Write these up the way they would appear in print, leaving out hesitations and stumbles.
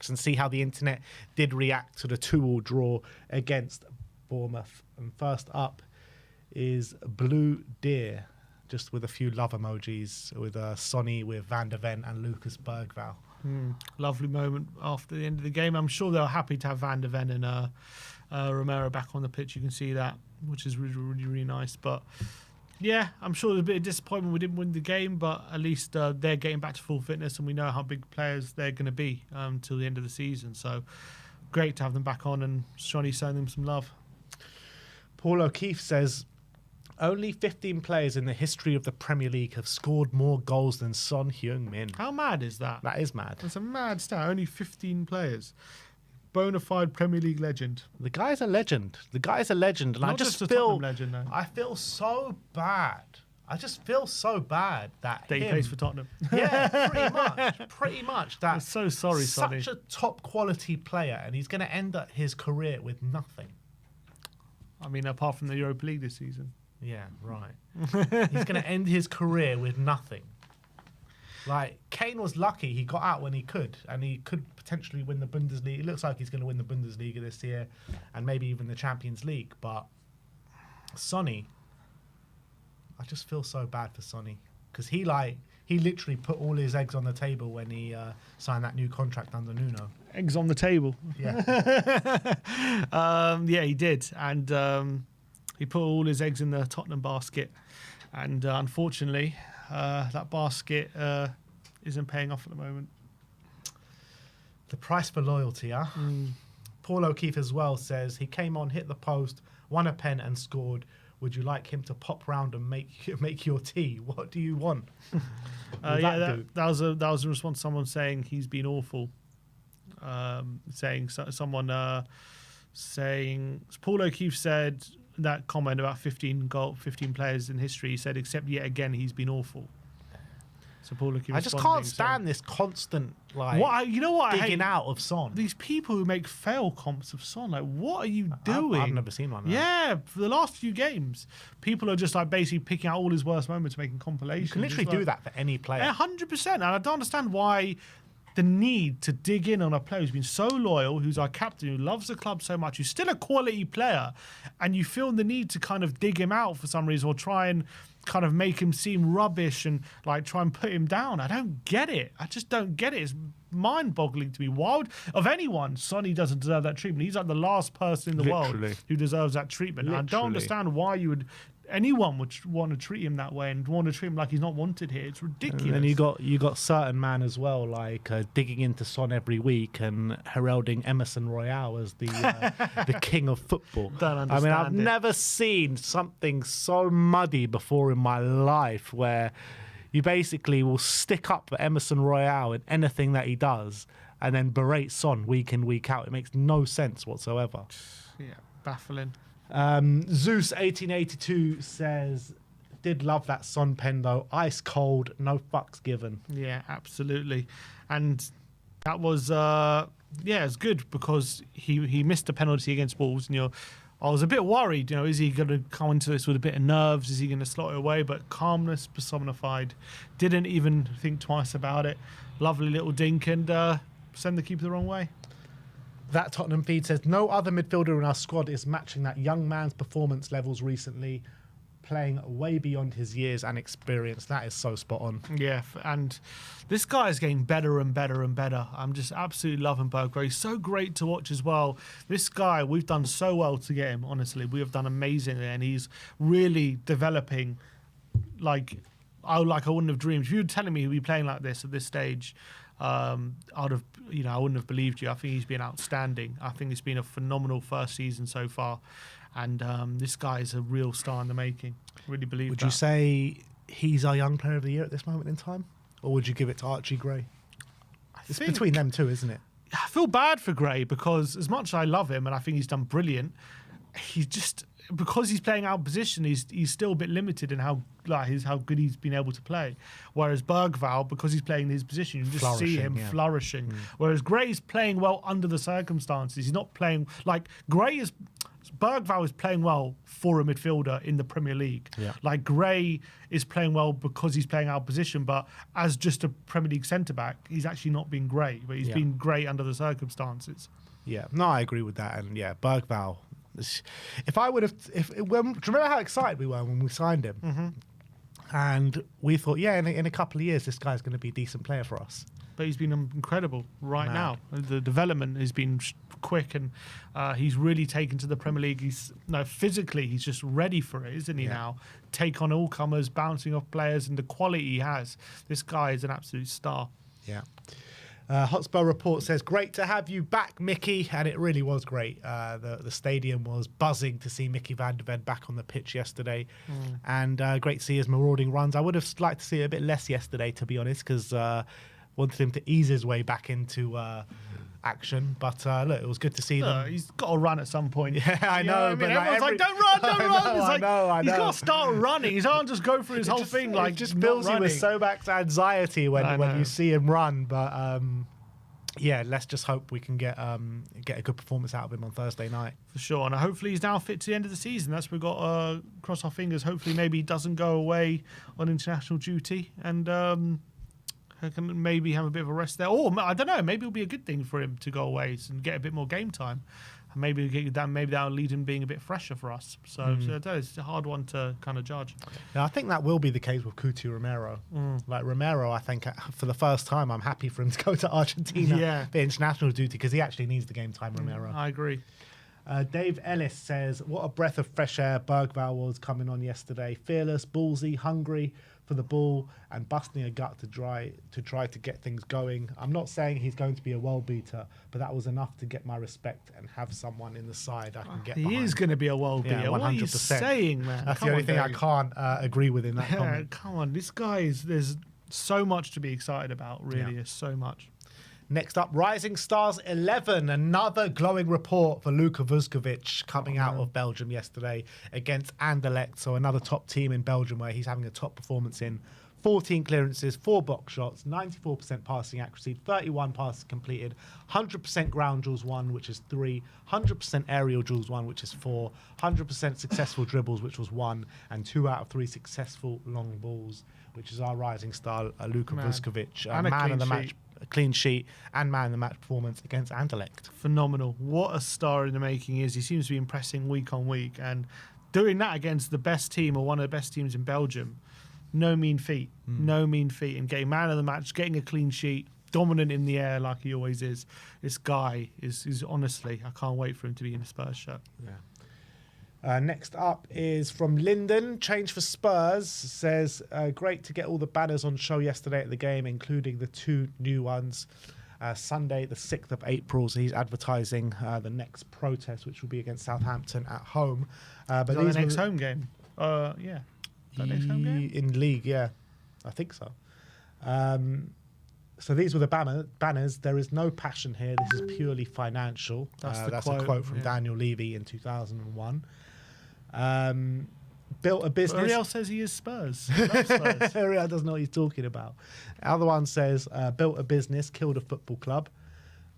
next and see how the internet did react to the 2-2 draw against Bournemouth. And first up is Blue Deer, just with a few love emojis, with Sonny, with Van der Ven and Lucas Bergvall. Lovely moment after the end of the game. I'm sure they're happy to have Van der Ven and Romero back on the pitch. You can see that, which is really, really, really nice. But yeah, I'm sure there's a bit of disappointment we didn't win the game, but at least they're getting back to full fitness, and we know how big players they're going to be till the end of the season. So great to have them back on, and Sonny showing them some love. Paul O'Keefe says, only 15 players in the history of the Premier League have scored more goals than Son Heung-min. How mad is that? That is mad. That's a mad stat. Only 15 players. Bona fide Premier League legend. The guy's a legend. The guy's a legend. And Not I just a feel Tottenham legend, though. I feel so bad. I just feel so bad that he plays for Tottenham. Yeah, pretty much. I'm so sorry, Sonny. Such a top quality player, and he's going to end up his career with nothing. I mean, apart from the Europa League this season. Yeah, right. He's going to end his career with nothing. Like, Kane was lucky he got out when he could, and he could potentially win the Bundesliga. It looks like he's going to win the Bundesliga this year, and maybe even the Champions League. But Sonny, I just feel so bad for Sonny, because he literally put all his eggs on the table when he signed that new contract under Nuno. Eggs on the table. Yeah. Yeah, he did. And he put all his eggs in the Tottenham basket. And unfortunately, that basket isn't paying off at the moment. The price for loyalty, huh? Paul O'Keefe as well says, he came on, hit the post, won a pen and scored. Would you like him to pop round and make your tea? What do you want? That was a response to someone saying he's been awful. Saying Paul O'Keefe said that comment about 15 players in history. He said, except yet again he's been awful. So Paul O'Keefe, I just can't stand this constant digging out of Son. These people who make fail comps of Son, like, what are you doing? I've never seen one. Yeah, for the last few games, people are just like basically picking out all his worst moments, making compilations. You can literally do that for any player. 100%. And I don't understand why the need to dig in on a player who's been so loyal, who's our captain, who loves the club so much, who's still a quality player, and you feel the need to kind of dig him out for some reason or try and kind of make him seem rubbish and like try and put him down. I don't get it. I just don't get it. It's mind-boggling to me. Why would, of anyone, Sonny doesn't deserve that treatment. He's like the last person in the world who deserves that treatment. I don't understand why anyone would want to treat him that way and want to treat him like he's not wanted here. It's ridiculous. And then you got certain man as well, like digging into Son every week and heralding Emerson Royale as the king of football. Don't understand. I mean, I've never seen something so muddy before in my life, where you basically will stick up for Emerson Royale in anything that he does and then berate Son week in, week out. It makes no sense whatsoever. Yeah, baffling. Zeus 1882 says, did love that Son pen though, ice cold, no fucks given. Yeah, absolutely. And that was it's good, because he missed a penalty against Wolves, and I was a bit worried, is he going to come into this with a bit of nerves? Is he going to slot it away? But calmness personified. Didn't even think twice about it. Lovely little dink, and send the keeper the wrong way. That Tottenham feed says, no other midfielder in our squad is matching that young man's performance levels recently, playing way beyond his years and experience. That is so spot on. Yeah, and this guy is getting better and better and better. I'm just absolutely loving Bergvall. He's so great to watch as well. This guy, we've done so well to get him, honestly. We have done amazingly, and he's really developing like I wouldn't have dreamed. If you were telling me he'd be playing like this at this stage, I wouldn't have believed you. I think he's been outstanding. I think it's been a phenomenal first season so far, and this guy is a real star in the making. Really believe that. Would you say he's our young player of the year at this moment in time, or would you give it to Archie Gray? It's between them two, isn't it? I feel bad for Gray, because as much as I love him and I think he's done brilliant, he's just, because he's playing out of position, he's still a bit limited in how good he's been able to play. Whereas Bergvall, because he's playing in his position, you just see him flourishing. Whereas Gray's playing well under the circumstances. He's not playing like Gray is. Bergvall is playing well for a midfielder in the Premier League. Yeah. Like Gray is playing well because he's playing out of position, but as just a Premier League centre-back, he's actually not been great, but he's been great under the circumstances. Yeah, no, I agree with that. And yeah, Bergvall. If I would have, do you remember how excited we were when we signed him? Mm-hmm. And we thought, yeah, in a couple of years, this guy's going to be a decent player for us. But he's been incredible right Mad. now. The development has been quick, and he's really taken to the Premier League. Physically, he's just ready for it, isn't he? Now take on all comers, bouncing off players, and the quality he has. This guy is an absolute star. Yeah. Hotspur Report says, great to have you back, Mickey. And it really was great. The stadium was buzzing to see Mickey van der Ven back on the pitch yesterday. And great to see his marauding runs. I would have liked to see it a bit less yesterday, to be honest, because wanted him to ease his way back into action. But look, it was good to see them. He's got to run at some point. Yeah, I know. But everyone's like, don't run, don't run. It's like, I know. He's got to start running. He can't just go through his whole thing. Like, it just fills you with so much anxiety when you see him run. But yeah, let's just hope we can get a good performance out of him on Thursday night. For sure. And hopefully he's now fit to the end of the season. That's what we've got to cross our fingers. Hopefully maybe he doesn't go away on international duty and can maybe have a bit of a rest there. Or, I don't know, maybe it'll be a good thing for him to go away and get a bit more game time. And maybe that'll lead him being a bit fresher for us. So it's a hard one to kind of judge. Yeah, I think that will be the case with Couto Romero. Like Romero, I think for the first time, I'm happy for him to go to Argentina for international duty because he actually needs the game time, Romero. I agree. Dave Ellis says, what a breath of fresh air Bergvall was coming on yesterday. Fearless, ballsy, hungry for the ball and busting a gut to try to get things going. I'm not saying he's going to be a world beater, but that was enough to get my respect and have someone in the side I can get behind. He is going to be a world beater. 100%. What are you saying, man? That's the only thing I can't agree with in that comment. Come on, this guy there's so much to be excited about, really. There's so much. Next up, Rising Stars 11. Another glowing report for Luka Vuskovic coming out of Belgium yesterday against Anderlecht. So another top team in Belgium where he's having a top performance in. 14 clearances, 4 box shots, 94% passing accuracy, 31 passes completed, 100% ground duels won, which is 3, 100% aerial duels won, which is 4, 100% successful dribbles, which was 1, and 2 out of 3 successful long balls, which is our rising star, Luka Vuskovic, man of the match. A clean sheet and man of the match performance against Anderlecht. Phenomenal. What a star in the making is. He seems to be impressing week on week and doing that against the best team or one of the best teams in Belgium. No mean feat. No mean feat. And getting man of the match, getting a clean sheet, dominant in the air like he always is. This guy is honestly, I can't wait for him to be in a Spurs shirt. Yeah. Next up is from Lyndon. Change for Spurs says, great to get all the banners on show yesterday at the game, including the 2 new ones. Sunday, the 6th of April, so he's advertising the next protest, which will be against Southampton at home. But the next home game? Yeah. That next home game? In league, yeah. I think so. So these were the banners. There is no passion here. This is purely financial. That's a quote from Daniel Levy in 2001. Built a business. Ariel says he is Spurs. Ariel doesn't know what he's talking about. The other one says, built a business, killed a football club.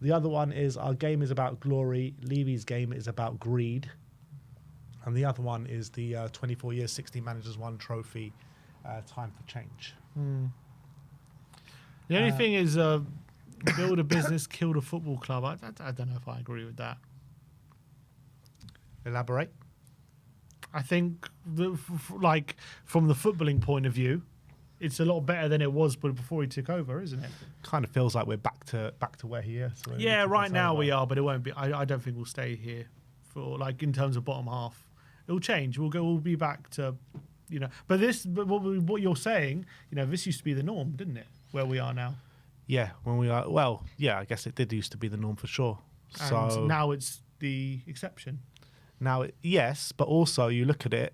The other one is, our game is about glory. Levy's game is about greed. And the other one is the 24 years, 16 managers, 1 trophy, time for change. The only thing is, build a business, killed a football club. I don't know if I agree with that. Elaborate. I think, from the footballing point of view, it's a lot better than it was before he took over, isn't it? Kind of feels like we're back to where he is. Really, yeah, right now we are, but it won't be. I don't think we'll stay here for in terms of bottom half. It'll change. We'll be back to, But what you're saying, this used to be the norm, didn't it? Where we are now. Yeah, when we are. Well, yeah, I guess it did used to be the norm for sure. And so now it's the exception. Now, yes, but also you look at it.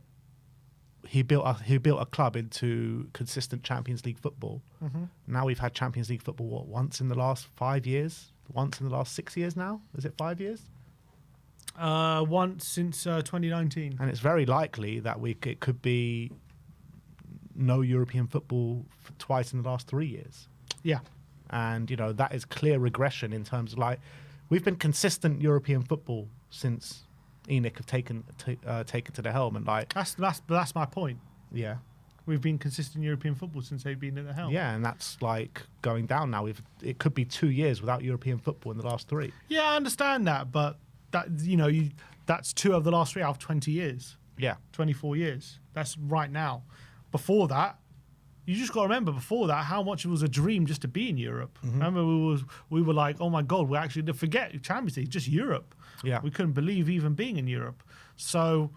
He built a club into consistent Champions League football. Mm-hmm. Now we've had Champions League football once in the last 5 years, once in the last 6 years. Now is it 5 years? Once since 2019, and it's very likely that it could be no European football twice in the last 3 years. Yeah, and that is clear regression in terms of we've been consistent European football since ENIC have taken to the helm, and like That's my point. yeah. We've been consistent European football since they've been at the helm. Yeah, and that's like going down now. It could be 2 years without European football in the last 3. Yeah, I understand that, but that that's 2 of the last 3 out of 20 years, Yeah, 24 years. That's right now. Before that, you just got to remember before that how much it was a dream just to be in Europe. Remember, we were like, oh my God, we're actually to forget Champions League, just Europe. Yeah. We couldn't believe even being in Europe. So,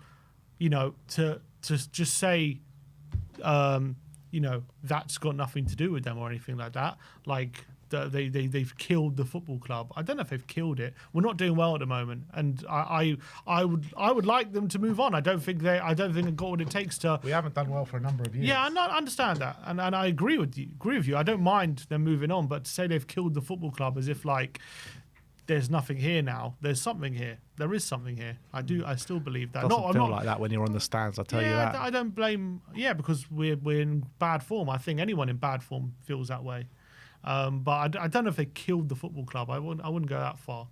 to just say, that's got nothing to do with them or anything like that. Like they've killed the football club. I don't know if they've killed it. We're not doing well at the moment, and I would like them to move on. I don't think they've got what it takes to. we haven't done well for a number of years. Yeah, I understand that, and I agree with you. I don't mind them moving on, but to say they've killed the football club as if like there's nothing here now. There's something here. There is something here. I still believe that. Doesn't feel like that when you're on the stands. I'll tell you that. I don't blame. Yeah, because we're in bad form. I think anyone in bad form feels that way. But I don't know if they killed the football club. I wouldn't go that far.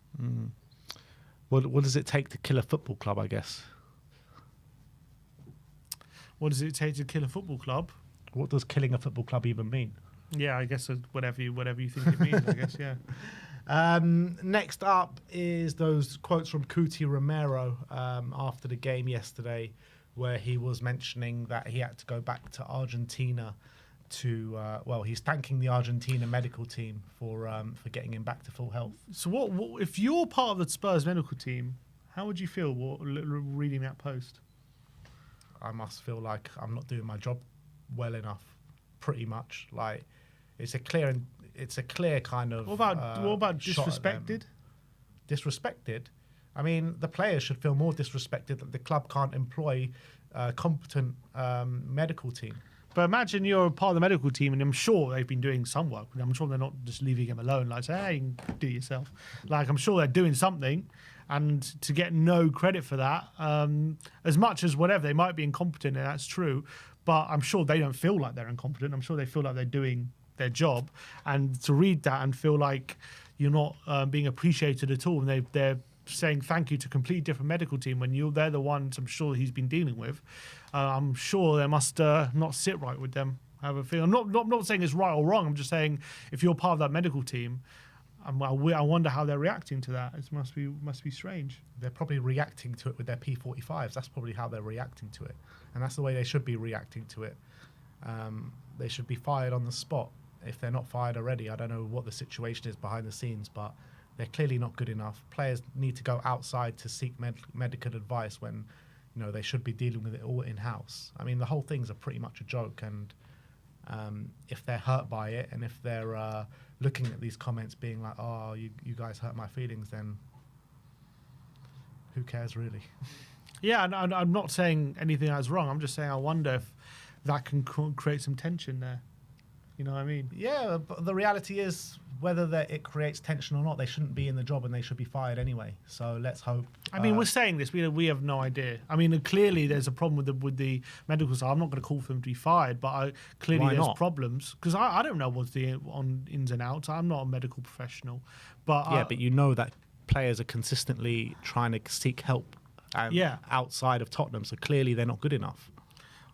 What does it take to kill a football club? I guess. What does it take to kill a football club? What does killing a football club even mean? Yeah, I guess whatever you think it means. I guess yeah. Next up is those quotes from Cuti Romero after the game yesterday, where he was mentioning that he had to go back to Argentina to he's thanking the Argentina medical team for getting him back to full health. So what if you're part of the Spurs medical team? How would you feel reading that post? I must feel like I'm not doing my job well enough, pretty much. Like it's a clear kind of. What about disrespected? Disrespected. I mean, the players should feel more disrespected that the club can't employ a competent medical team. But imagine you're part of the medical team, and I'm sure they've been doing some work. I'm sure they're not just leaving him alone, like, say, hey, you can do it yourself. Like, I'm sure they're doing something, and to get no credit for that, as much as whatever, they might be incompetent, and that's true, but I'm sure they don't feel like they're incompetent. I'm sure they feel like they're doing their job, and to read that and feel like you're not being appreciated at all, and they're saying thank you to a completely different medical team when they're the ones I'm sure he's been dealing with. I'm sure they must not sit right with them. I have a feeling. I'm not saying it's right or wrong. I'm just saying if you're part of that medical team, I wonder how they're reacting to that. It must be strange. They're probably reacting to it with their P45s. That's probably how they're reacting to it, and that's the way they should be reacting to it. They should be fired on the spot if they're not fired already. I don't know what the situation is behind the scenes, but they're clearly not good enough. Players need to go outside to seek medical advice when, they should be dealing with it all in-house. I mean, the whole thing's pretty much a joke, and if they're hurt by it, and if they're looking at these comments being like, oh, you guys hurt my feelings, then who cares really? Yeah, and I'm not saying anything that's wrong. I'm just saying I wonder if that can create some tension there. You know what I mean? Yeah, but the reality is whether it creates tension or not, they shouldn't be in the job and they should be fired anyway. So let's hope. I mean, we're saying this. We have no idea. I mean, clearly there's a problem with the medical side. I'm not going to call for them to be fired, but clearly Why there's not? problems because I don't know what's the ins and outs. I'm not a medical professional, but but you know that players are consistently trying to seek help. Outside of Tottenham, so clearly they're not good enough.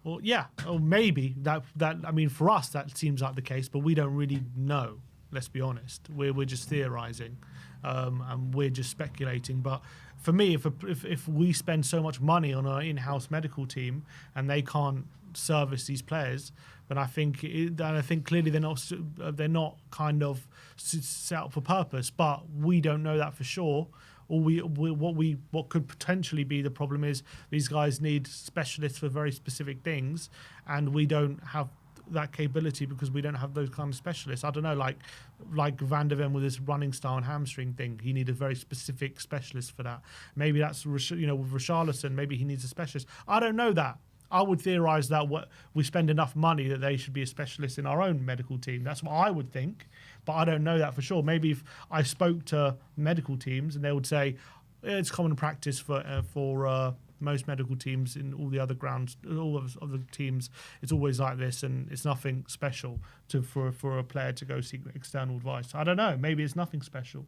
Well, yeah, or maybe that. I mean, for us that seems like the case, but we don't really know. Let's be honest. We're just theorising, and we're just speculating. But for me, if we spend so much money on our in-house medical team and they can't service these players, then I think clearly they're not kind of set up for purpose. But we don't know that for sure. Or what could potentially be the problem is these guys need specialists for very specific things, and we don't have that capability because we don't have those kind of specialists. I don't know, like Van der Ven with his running style and hamstring thing, he needed a very specific specialist for that. Maybe that's with Richarlison, maybe he needs a specialist. I don't know that. I would theorise that we spend enough money that they should be a specialist in our own medical team. That's what I would think, but I don't know that for sure. Maybe if I spoke to medical teams and they would say it's common practice for most medical teams in all the other grounds, all of the teams, it's always like this, and it's nothing special for a player to go seek external advice. I don't know. Maybe it's nothing special.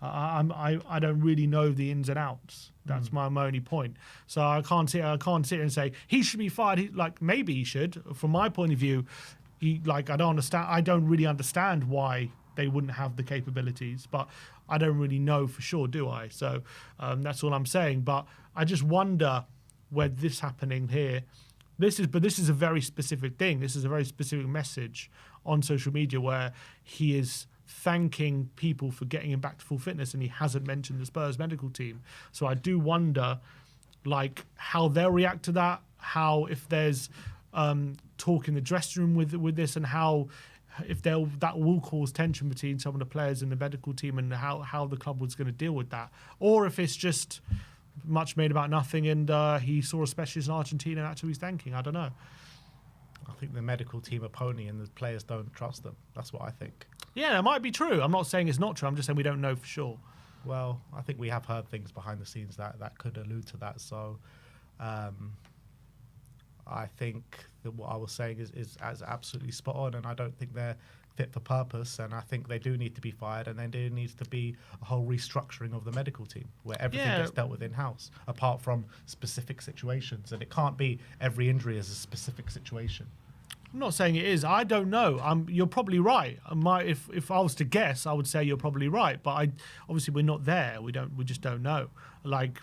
I don't really know the ins and outs. That's my only point. So I can't sit here and say he should be fired. Maybe he should. From my point of view, I don't understand. I don't really understand why they wouldn't have the capabilities, but I don't really know for sure, do I? So that's all I'm saying. But I just wonder where this happening here. This is a very specific thing. This is a very specific message on social media where he is thanking people for getting him back to full fitness, and he hasn't mentioned the Spurs medical team. So I do wonder, how they'll react to that. How, if there's talk in the dressing room with this, and how if that will cause tension between some of the players in the medical team, and how the club was going to deal with that, or if it's just much made about nothing, and he saw a specialist in Argentina and that's who he's thanking. I don't know. I think the medical team are pony and the players don't trust them. That's what I think. Yeah, that might be true. I'm not saying it's not true. I'm just saying we don't know for sure. Well, I think we have heard things behind the scenes that could allude to that. So I think that what I was saying is absolutely spot on, and I don't think they're fit for purpose, and I think they do need to be fired, and then there needs to be a whole restructuring of the medical team where everything gets dealt with in-house, apart from specific situations, and it can't be every injury is a specific situation. I'm not saying it is. I don't know. You're probably right. If I was to guess, I would say you're probably right. But obviously we're not there. We just don't know.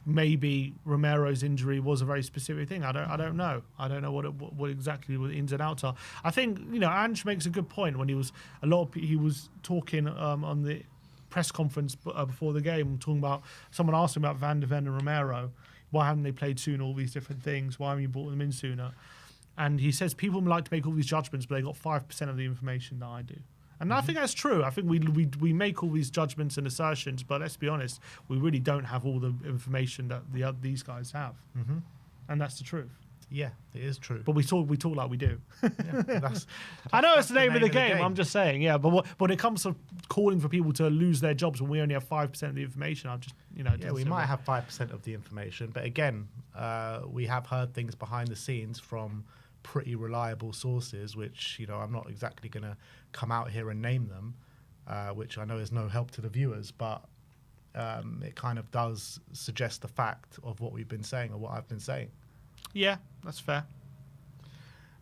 Maybe Romero's injury was a very specific thing. I don't know. I don't know what exactly the ins and outs are. I think Ange makes a good point when he was talking on the press conference before the game, talking about someone asked him about Van de Ven and Romero. Why haven't they played soon? All these different things. Why haven't you brought them in sooner? And he says people like to make all these judgments, but they got 5% of the information that I do. And I think that's true. I think we make all these judgments and assertions, but let's be honest, we really don't have all the information that these guys have. Mm-hmm. And that's the truth. Yeah, it is true. But we talk like we do. Yeah, I know it's the name of the game. I'm just saying, yeah. But when it comes to calling for people to lose their jobs when we only have 5% of the information, I'm just, Yeah, we might have 5% of the information, but again, we have heard things behind the scenes from pretty reliable sources, which I'm not exactly going to come out here and name them, which I know is no help to the viewers, but it kind of does suggest the fact of what we've been saying or what I've been saying. Yeah, that's fair.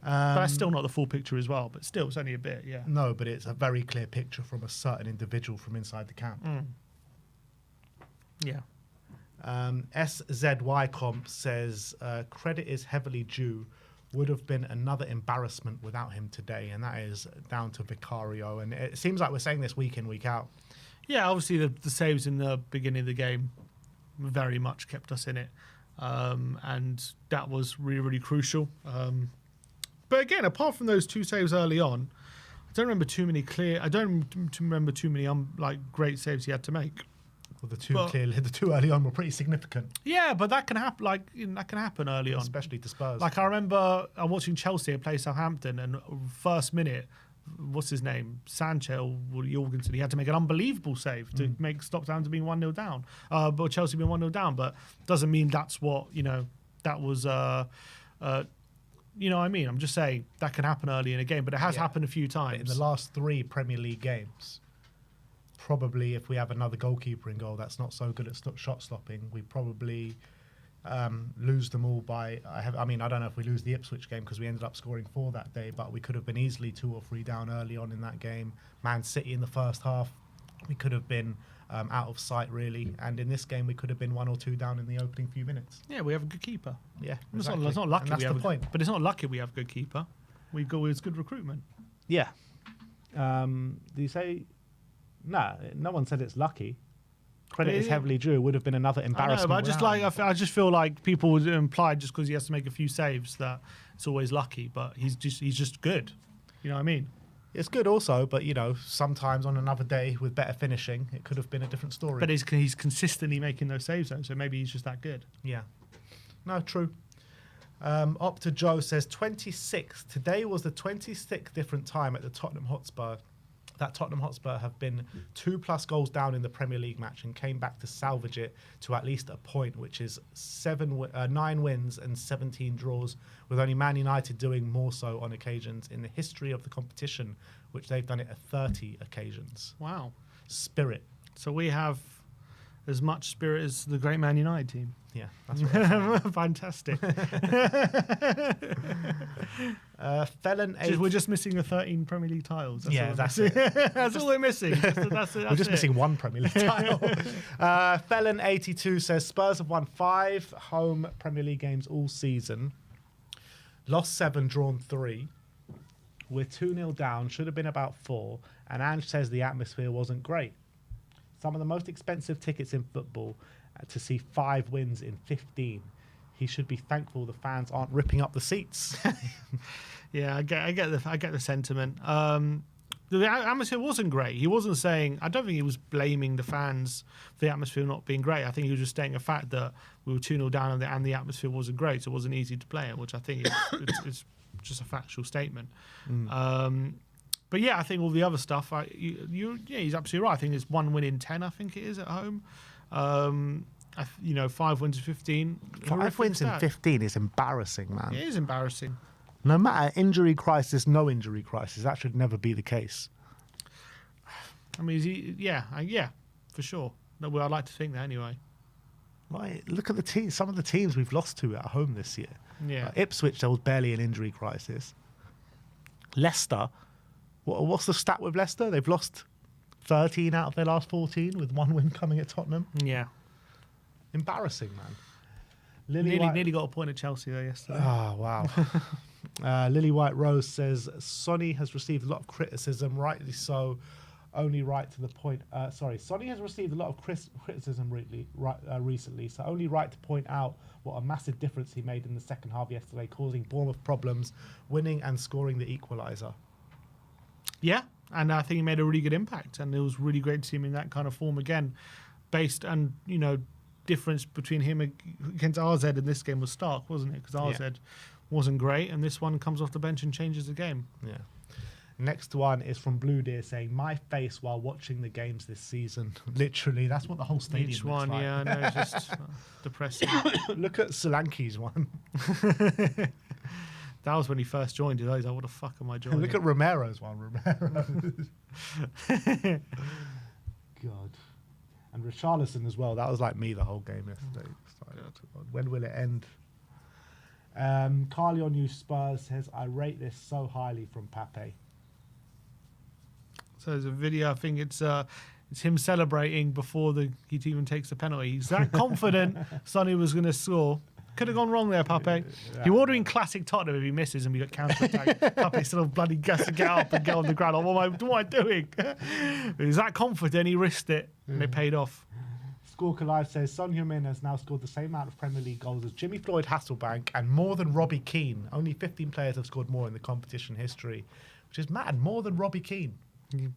But that's still not the full picture as well, but still it's only a bit. Yeah, no, but it's a very clear picture from a certain individual from inside the camp. Yeah. SZY Comp says credit is heavily due. Would have been another embarrassment without him today, and that is down to Vicario. And it seems like we're saying this week in, week out. Yeah, obviously the saves in the beginning of the game very much kept us in it, and that was really, really crucial. But again, apart from those two saves early on, I don't remember too many great saves he had to make. Well, the two early on were pretty significant. Yeah, but that can happen. That can happen early on, especially to Spurs. I remember watching Chelsea play Southampton, and first minute, what's his name, Sanchez or Jorgensen, he had to make an unbelievable save to stop Southampton being 1-0 down, but Chelsea being 1-0 down. But doesn't mean that's what that was. You know what I mean? I'm just saying that can happen early in a game, but it has happened a few times. In the last 3 Premier League games, probably if we have another goalkeeper in goal that's not so good at shot stopping, we probably lose them all by... I don't know if we lose the Ipswich game because we ended up scoring 4 that day, but we could have been easily 2 or 3 down early on in that game. Man City in the first half, we could have been out of sight, really. And in this game, we could have been 1 or 2 down in the opening few minutes. Yeah, we have a good keeper. Yeah, exactly. It's not lucky. And that's the point. But it's not lucky we have a good keeper. It's good recruitment. Yeah. Do you say... No one said it's lucky. Credit is heavily due. It would have been another embarrassment. I know, but I just feel like people would imply just because he has to make a few saves that it's always lucky. But he's just good. You know what I mean? It's good also, but sometimes on another day with better finishing, it could have been a different story. But he's consistently making those saves though, so maybe he's just that good. Yeah. No, true. Opta Joe says 26. Today was the 26th different time at the Tottenham Hotspur. That Tottenham Hotspur have been 2+ goals down in the Premier League match and came back to salvage it to at least a point, which is 9 wins and 17 draws, with only Man United doing more so on occasions in the history of the competition, which they've done it at 30 occasions. Wow. Spirit. So we have as much spirit as the great Man United team. Yeah, that's what Fantastic. Felon We're just missing the 13 Premier League titles. That's it. That's all we're missing. We're just missing one Premier League title. Felon82 says Spurs have won 5 home Premier League games all season. Lost 7, drawn 3. We're 2-0 down. Should have been about 4. And Ange says the atmosphere wasn't great. Some of the most expensive tickets in football to see 5 wins in 15. He should be thankful the fans aren't ripping up the seats. Yeah, I get the sentiment. The atmosphere wasn't great. He wasn't saying. I don't think he was blaming the fans for the atmosphere not being great. I think he was just stating a fact that we were 2-0 down and the atmosphere wasn't great, so it wasn't easy to play it, which I think it's just a factual statement. But yeah, I think all the other stuff. He's absolutely right. I think it's 1 win in 10. I think it is at home. 5 wins in 15. 5 wins in 15 is embarrassing, man. It is embarrassing. No matter injury crisis, no injury crisis, that should never be the case. I mean, yeah, for sure. No, well, I'd like to think that anyway. Right, look at the team. Some of the teams we've lost to at home this year. Yeah, Ipswich, there was barely an injury crisis. Leicester, what's the stat with Leicester? They've lost 13 out of their last 14 with 1 win coming at Tottenham. Yeah. Embarrassing, man. Nearly got a point at Chelsea there yesterday. Oh, wow. Lily White Rose says, Sonny has received a lot of criticism, rightly so, only right to the point. Sonny has received a lot of criticism recently, so only right to point out what a massive difference he made in the second half yesterday, causing Bournemouth problems, winning and scoring the equaliser. Yeah, and I think he made a really good impact, and it was really great to see him in that kind of form again, difference between him against RZ in this game was stark, wasn't it? Because RZ wasn't great, and this one comes off the bench and changes the game. Yeah. Next one is from Blue Deer saying, my face while watching the games this season. Literally, that's what the whole stadium Each looks one, like. yeah, I know, it's just depressing. Look at Solanke's one. That was when he first joined. He was like, what the fuck am I joining? Look at Romero's one. God. And Richarlison as well. That was like me the whole game yesterday. When will it end? Carly on You Spurs says, I rate this so highly from Pape. So there's a video, I think it's him celebrating before he even takes the penalty. He's that confident Sonny was going to score. Could have gone wrong there, Pape. He would have been classic Tottenham if he misses and we got counter-attack. Pape still bloody gas to get up and get on the ground. What am I doing? He's that confident, he risked it, and it paid off. Squawk Alive says, Son Heung-min has now scored the same amount of Premier League goals as Jimmy Floyd Hasselbank and more than Robbie Keane. Only 15 players have scored more in the competition history, which is mad. More than Robbie Keane.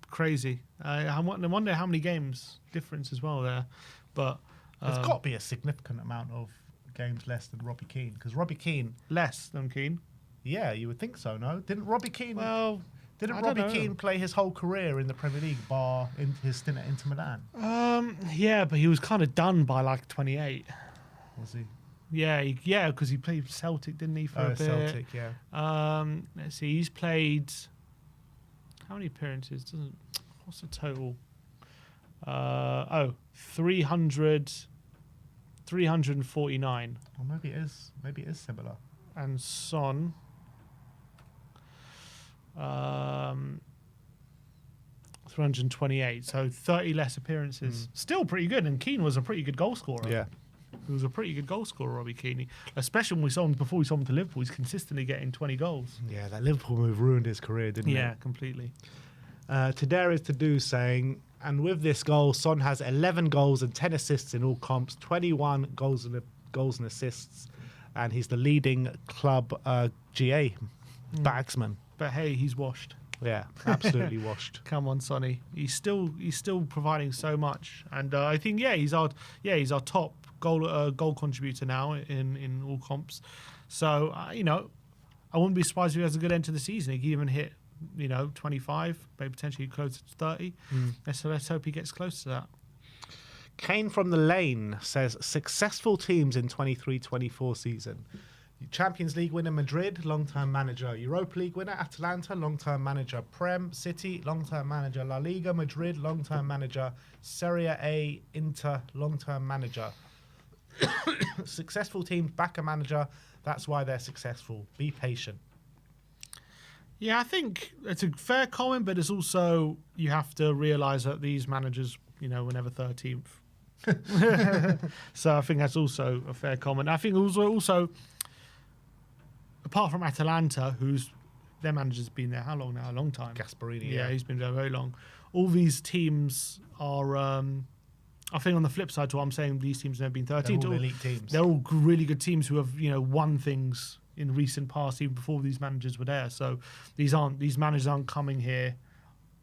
Crazy. I wonder how many games difference as well there. But there's got to be a significant amount of games less than Robbie Keane, because Robbie Keane... Less than Keane? Yeah, you would think so, no? Didn't Robbie Keane... Well... Didn't Robbie Keane play his whole career in the Premier League bar in his stint at Inter Milan? Yeah, but he was kind of done by like 28. Was he? Yeah, because he played Celtic, didn't he, for a bit? Celtic, yeah. Let's see, he's played... How many appearances? What's the total? 349. Well, maybe it is similar. And Son... 328, so 30 less appearances. Still pretty good, and Keane was a pretty good goal scorer. Yeah. He was a pretty good goal scorer, Robbie Keane. Especially when before we saw him to Liverpool, he's consistently getting 20 goals. Yeah, that Liverpool move ruined his career, didn't it? Yeah, completely. Tadare is to do saying, and with this goal, Son has 11 goals and 10 assists in all comps, 21 goals and assists, and he's the leading club GA bagsman. But hey, he's washed. Yeah, absolutely washed. Come on, Sonny. He's still providing so much, and I think he's our top goal contributor now in all comps. So I wouldn't be surprised if he has a good end to the season. He could even hit 25, maybe potentially closer to 30. So let's hope he gets close to that. Kane from the Lane says, successful teams in 23-24 season. Champions League winner Madrid, long-term manager. Europa League winner Atalanta, long-term manager. Prem City, long-term manager. La Liga Madrid, long-term manager. Serie A Inter, long-term manager. Successful teams back a manager. That's why they're successful. Be patient. Yeah, I think it's a fair comment, but it's also you have to realise that these managers, were never 13th. So I think that's also a fair comment. I think also apart from Atalanta, their manager's been there how long now? A long time. Gasperini. Yeah, he's been there very long. All these teams are. I think on the flip side to what I'm saying, these teams have never been 13th. They're all elite teams. They're all really good teams who have won things in recent past, even before these managers were there. So these managers aren't coming here,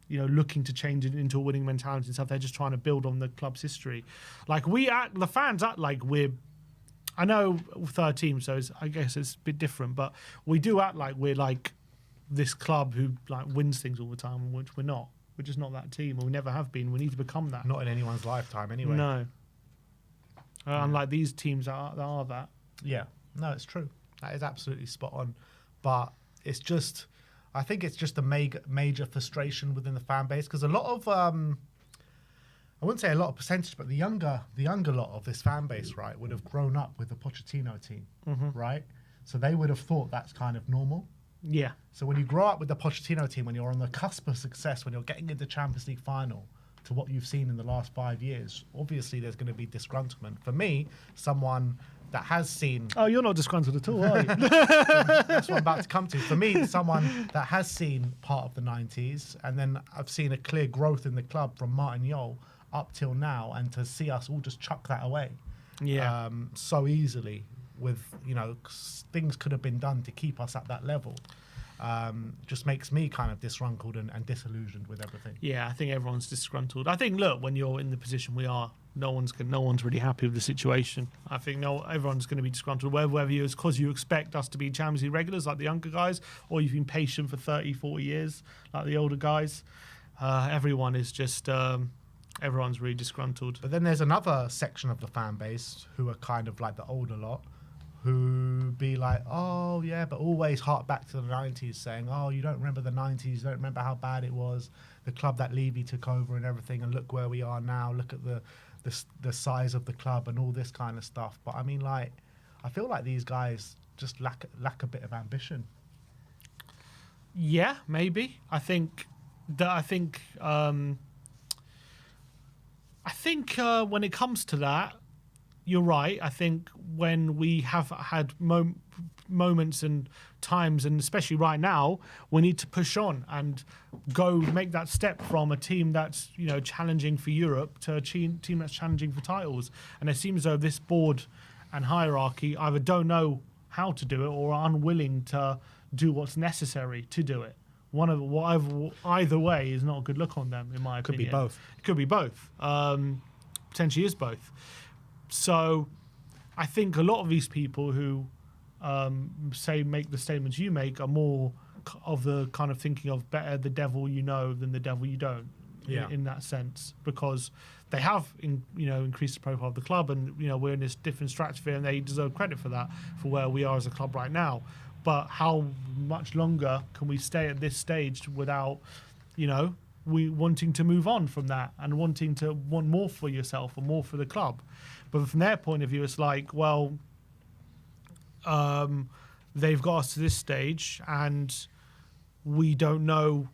looking to change it into a winning mentality and stuff. They're just trying to build on the club's history. Like the fans act like I know third team, so I guess it's a bit different, but we do act like we're like this club who like wins things all the time, which we're not. We're just not that team, or we never have been. We need to become that. Not in anyone's lifetime, anyway. No. Unlike these teams that are that. Yeah. No, it's true. That is absolutely spot on. But it's just, I think it's just a major frustration within the fan base, because a lot of, I wouldn't say a lot of percentage, but the younger lot of this fan base, right, would have grown up with the Pochettino team, right? So they would have thought that's kind of normal. Yeah. So when you grow up with the Pochettino team, when you're on the cusp of success, when you're getting into Champions League final, to what you've seen in the last 5 years, obviously there's going to be disgruntlement. For me, someone that has seen... Oh, you're not disgruntled at all, are you? That's what I'm about to come to. For me, someone that has seen part of the 90s, and then I've seen a clear growth in the club from Martin Jol up till now, and to see us all just chuck that away so easily with, things could have been done to keep us at that level. Just makes me kind of disgruntled and disillusioned with everything. Yeah, I think everyone's disgruntled. I think, look, when you're in the position we are, no one's really happy with the situation. I think everyone's going to be disgruntled, whether it's because you expect us to be Champions League regulars like the younger guys, or you've been patient for 30, 40 years like the older guys. Everyone is just... everyone's really disgruntled. But then there's another section of the fan base who are kind of like the older lot, who be like, oh yeah, but always hark back to the 90s, saying, oh, you don't remember the 90s, you don't remember how bad it was, the club that Levy took over and everything, and look where we are now, look at the size of the club and all this kind of stuff. But I mean, like, I feel like these guys just lack a bit of ambition. Yeah, maybe. I think when it comes to that, you're right. I think when we have had moments and times, and especially right now, we need to push on and go make that step from a team that's challenging for Europe to a team that's challenging for titles. And it seems as though this board and hierarchy either don't know how to do it or are unwilling to do what's necessary to do it. Either way is not a good look on them, in my opinion. Could be both. It could be both. Potentially is both. So I think a lot of these people who make the statements you make are more of the kind of thinking of better the devil you know than the devil you don't. Yeah. In that sense, because they have increased the profile of the club, and we're in this different stratosphere, and they deserve credit for that, for where we are as a club right now. But how much longer can we stay at this stage without we wanting to move on from that and wanting to want more for yourself or more for the club? But from their point of view, it's like, well, they've got us to this stage and we don't know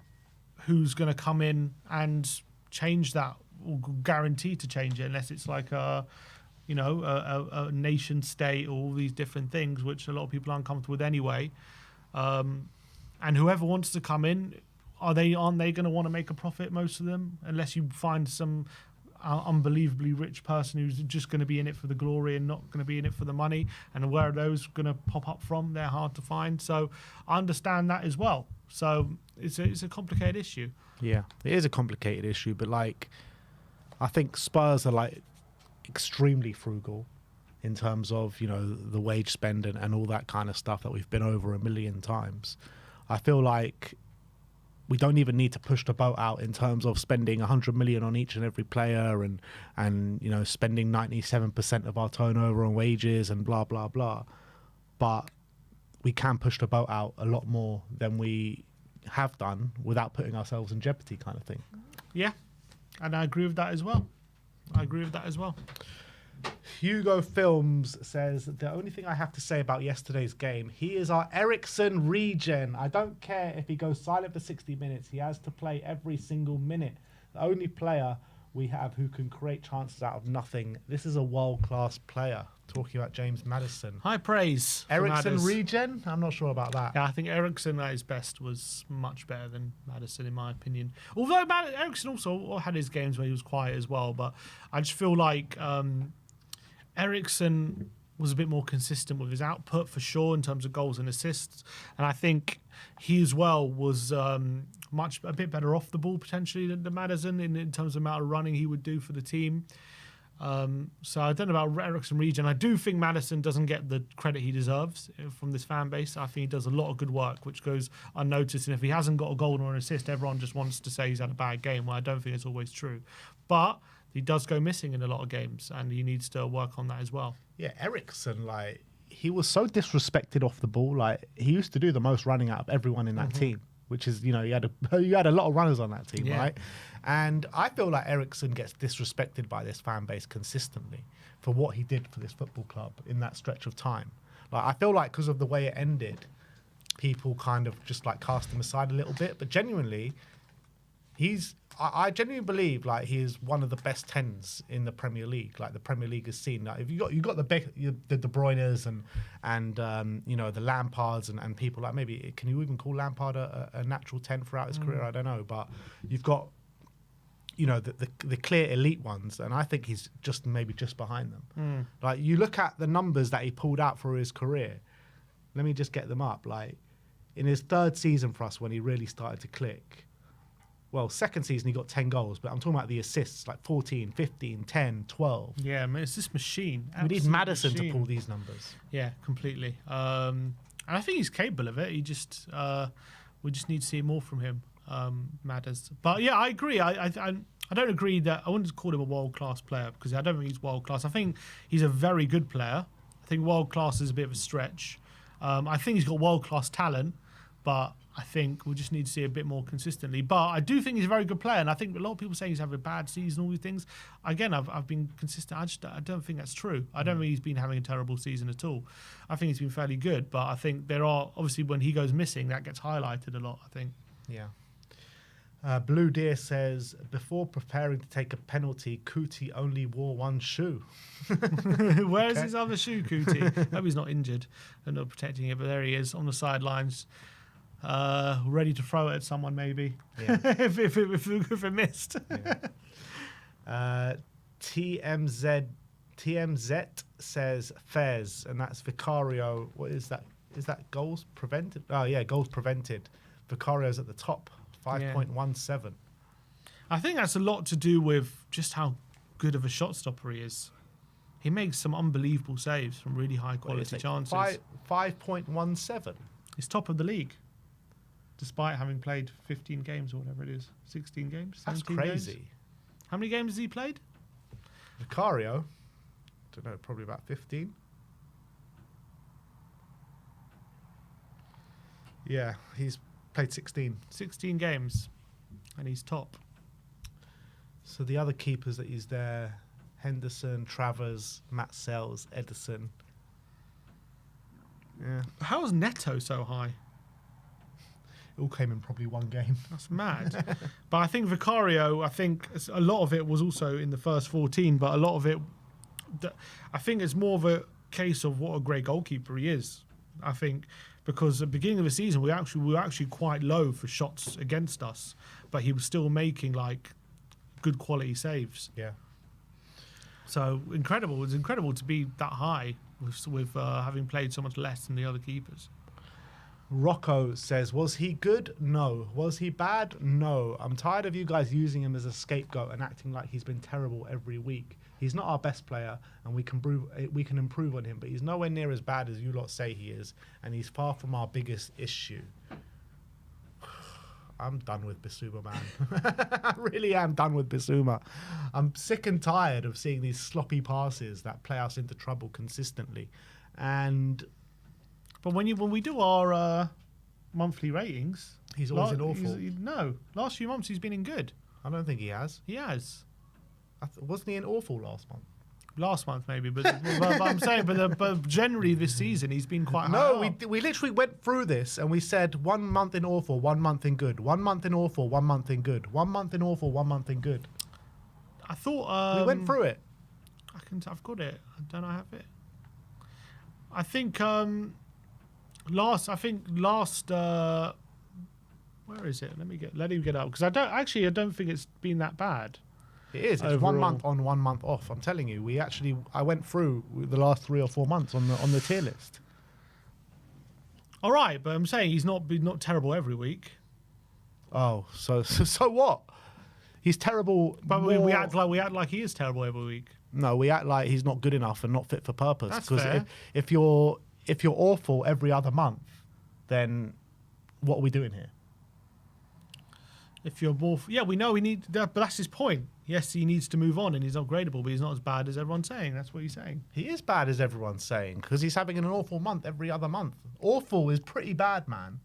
who's going to come in and change that or guarantee to change it, unless it's like a nation state or all these different things, which a lot of people aren't comfortable with anyway. And whoever wants to come in, aren't they going to want to make a profit, most of them, unless you find some unbelievably rich person who's just going to be in it for the glory and not going to be in it for the money? And where are those going to pop up from? They're hard to find. So I understand that as well. So it's a complicated issue. Yeah, it is a complicated issue, but like, I think Spurs are like extremely frugal in terms of the wage spend and all that kind of stuff that we've been over a million times. I feel like we don't even need to push the boat out in terms of spending 100 million on each and every player and spending 97% of our turnover on wages and blah blah blah. But we can push the boat out a lot more than we have done without putting ourselves in jeopardy, kind of thing. Yeah, and I agree with that as well. Hugo Films says, the only thing I have to say about yesterday's game, he is our Eriksen regen. I don't care if he goes silent for 60 minutes. He has to play every single minute. The only player we have who can create chances out of nothing. This is a world-class player. Talking about James Madison. High praise. Eriksen regen? I'm not sure about that. Yeah, I think Eriksen at his best was much better than Madison, in my opinion. Although Eriksen also had his games where he was quiet as well, but I just feel like Eriksen was a bit more consistent with his output for sure in terms of goals and assists, and I think he as well was a bit better off the ball potentially than Madison in terms of the amount of running he would do for the team. So I don't know about Eriksen regen. I do think Madison doesn't get the credit he deserves from this fan base. I think he does a lot of good work, which goes unnoticed. And if he hasn't got a goal or an assist, everyone just wants to say he's had a bad game. Well, I don't think it's always true. But he does go missing in a lot of games, and he needs to work on that as well. Yeah, Eriksen, like, he was so disrespected off the ball. Like, he used to do the most running out of everyone in that team, which is, you know, you had a lot of runners on that team, right? And I feel like Eriksen gets disrespected by this fan base consistently for what he did for this football club in that stretch of time. Like, I feel like because of the way it ended, people kind of just like cast him aside a little bit. But genuinely, I genuinely believe like he is one of the best 10s in the Premier League. Like the Premier League has seen. Like, if you got the De Bruynes and you know, the Lampards and people like, maybe can you even call Lampard a natural 10 throughout his career? I don't know, but you've got, you know, the clear elite ones, and I think he's just maybe just behind them. Like, you look at the numbers that he pulled out for his career. Let me just get them up. Like, in his third season for us, when he really started to click. Well, second season he got 10 goals, but I'm talking about the assists, like 14, 15, 10, 12. Yeah, I mean, it's this machine. We need Madison to pull these numbers. Yeah, completely. And I think he's capable of it. He just we just need to see more from him, Madders. But yeah, I agree. I don't agree that I wouldn't call him a world-class player, because I don't think he's world-class. I think he's a very good player. I think world-class is a bit of a stretch. I think he's got world-class talent, but I think we just need to see a bit more consistently. But I do think he's a very good player, and I think a lot of people saying he's having a bad season, all these things. Again, I've been consistent. I don't think that's true. I don't think he's been having a terrible season at all. I think he's been fairly good, but I think there are, obviously, when he goes missing, that gets highlighted a lot, I think. Yeah. Blue Deer says, before preparing to take a penalty, Kuti only wore one shoe. Where's his other shoe, Kuti? Hope he's not injured and not protecting it, but there he is on the sidelines. Ready to throw it at someone, maybe. Yeah. if it missed. Yeah. TMZ says Fez, and that's Vicario. What is that? Is that goals prevented? Oh yeah, goals prevented. Vicario's at the top, 5.17. I think that's a lot to do with just how good of a shot stopper he is. He makes some unbelievable saves from really high quality chances. 5.17. He's top of the league, despite having played 15 games or whatever it is. 16 games? That's crazy. Games? How many games has he played? Vicario, don't know, probably about 15. Yeah, he's played 16. 16 games, and he's top. So the other keepers that he's there, Henderson, Travers, Matt Sells, Edison. Yeah. How is Neto so high? It all came in probably one game. That's mad. But I think Vicario, I think a lot of it was also in the first 14, but a lot of it, I think it's more of a case of what a great goalkeeper he is. I think because at the beginning of the season, we were actually quite low for shots against us, but he was still making like good quality saves. Yeah. So incredible. It's incredible to be that high with having played so much less than the other keepers. Rocco says, was he good? No. Was he bad? No. I'm tired of you guys using him as a scapegoat and acting like he's been terrible every week. He's not our best player, and we can improve on him, but he's nowhere near as bad as you lot say he is, and he's far from our biggest issue. I'm done with Bissouma, man. I really am done with Bissouma. I'm sick and tired of seeing these sloppy passes that play us into trouble consistently. And But when we do our monthly ratings, He's always in awful. No, last few months he's been in good. I don't think he has. He has. Wasn't he in awful last month? Last month maybe, but I'm saying, but generally this season he's been quite high. No, up. we literally went through this and we said 1 month in awful, 1 month in good, 1 month in awful, 1 month in good, 1 month in awful, 1 month in good. I thought We went through it. I've got it. Don't I have it? I think last. Where is it? Let him get up because I don't think it's been that bad. It is. It's Overall. 1 month on, 1 month off. I'm telling you. I went through the last 3 or 4 months on the tier list. All right, but I'm saying he's not terrible every week. Oh, so what? He's terrible. But we act like he is terrible every week. No, we act like he's not good enough and not fit for purpose. That's Because fair. if you're awful every other month, then what are we doing here? If you're more, we know we need that, but that's his point. Yes, he needs to move on and he's upgradable, but he's not as bad as everyone's saying. That's what he's saying. He is bad as everyone's saying because he's having an awful month every other month. Awful is pretty bad, man.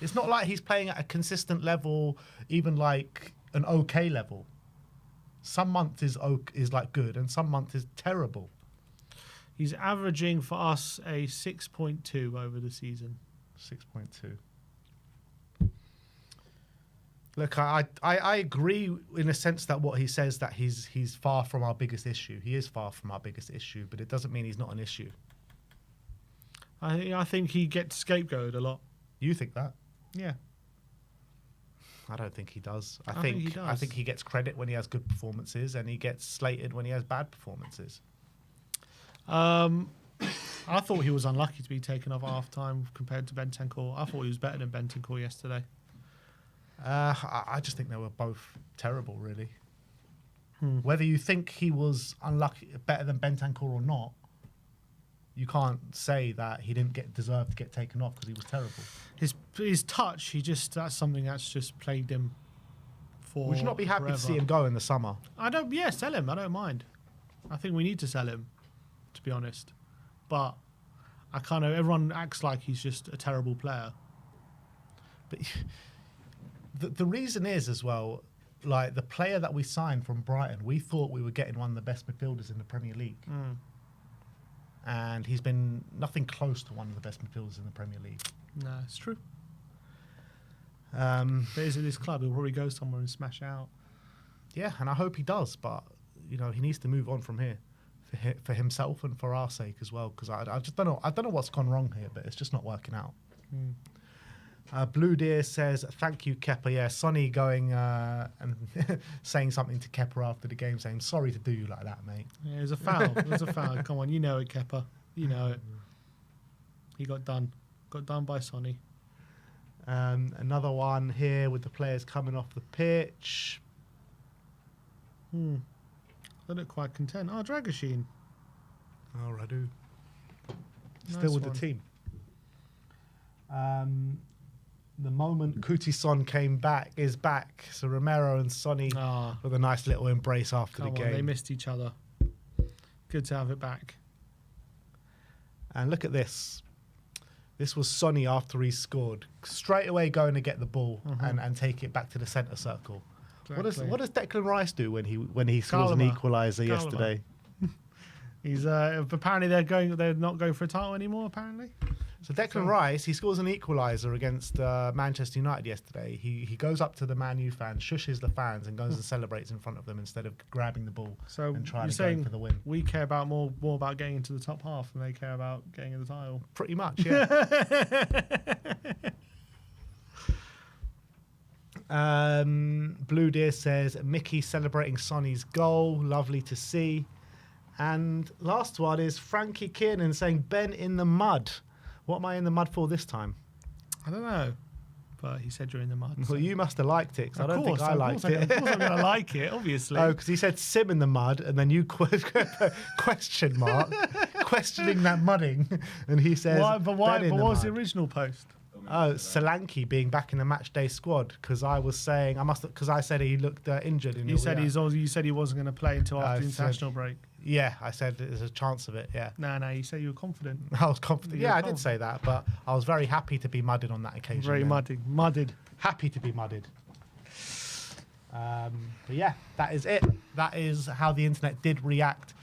It's not like he's playing at a consistent level, even like an okay level. Some month is like good and some month is terrible. He's averaging for us a 6.2 over the season. 6.2. Look, I agree in a sense that what he says that he's far from our biggest issue. He is far from our biggest issue, but it doesn't mean he's not an issue. I think he gets scapegoated a lot. You think that? Yeah. I don't think he does. I think he does. I think he gets credit when he has good performances and he gets slated when he has bad performances. I thought he was unlucky to be taken off at half-time compared to Bentancur. I thought he was better than Bentancur yesterday. I just think they were both terrible, really. Whether you think he was unlucky, better than Bentancur or not, you can't say that he didn't deserve to get taken off because he was terrible. His touch, that's something that's just plagued him for. Would you not be happy forever. to see him go in the summer? Sell him. I don't mind. I think we need to sell him, to be honest. But everyone acts like he's just a terrible player. But the reason is as well, like the player that we signed from Brighton, we thought we were getting one of the best midfielders in the Premier League. And he's been nothing close to one of the best midfielders in the Premier League. No, it's true. But he's at this club, he'll probably go somewhere and smash out. Yeah, and I hope he does, but he needs to move on from here for himself and for our sake as well, because I just don't know. I don't know what's gone wrong here, but it's just not working out. Blue Deer says, thank you, Kepa. Yeah, Sonny going and saying something to Kepa after the game, saying, sorry to do you like that, mate. Yeah, it was a foul. It was a foul. Come on, you know it, Kepa. You know it. He got done. Got done by Sonny. Another one here with the players coming off the pitch. They look quite content. Oh, Dragoshin. Oh, Radu. Still Nice with one. the team. The moment Kuti-son is back. So Romero and Sonny with a nice little embrace after the game. They missed each other. Good to have it back. And look at this. This was Sonny after he scored. Straight away going to get the ball and take it back to the centre circle. Exactly. What does Declan Rice do when he scores an equaliser yesterday? He's apparently they're not going for a title anymore. Apparently. So Declan Rice, he scores an equaliser against Manchester United yesterday. He goes up to the Man U fans, shushes the fans, and goes and celebrates in front of them instead of grabbing the ball and trying to go for the win. We care about more about getting into the top half than they care about getting in the title. Pretty much, yeah. Blue Deer says, Mickey celebrating Sonny's goal. Lovely to see. And last one is Frankie Kiernan saying, Ben in the mud. What am I in the mud for this time? I don't know. But he said you're in the mud. Well, you must have liked it, because I don't think I liked it. Of course I'm going to like it, obviously. Oh, because he said Sim in the mud, and then you question mark, questioning that mudding, and he says, Why? But what was the mud. original post? Oh, Solanke being back in the match day squad, because I was saying, because I said he looked injured. You said he wasn't going to play until after the international break. Yeah, I said there's a chance of it. Yeah. No, you say you were confident. I was confident. You were Yeah, I did say that, but I was very happy to be mudded on that occasion. Very mudded. Happy to be mudded. But yeah, that is it. That is how the internet did react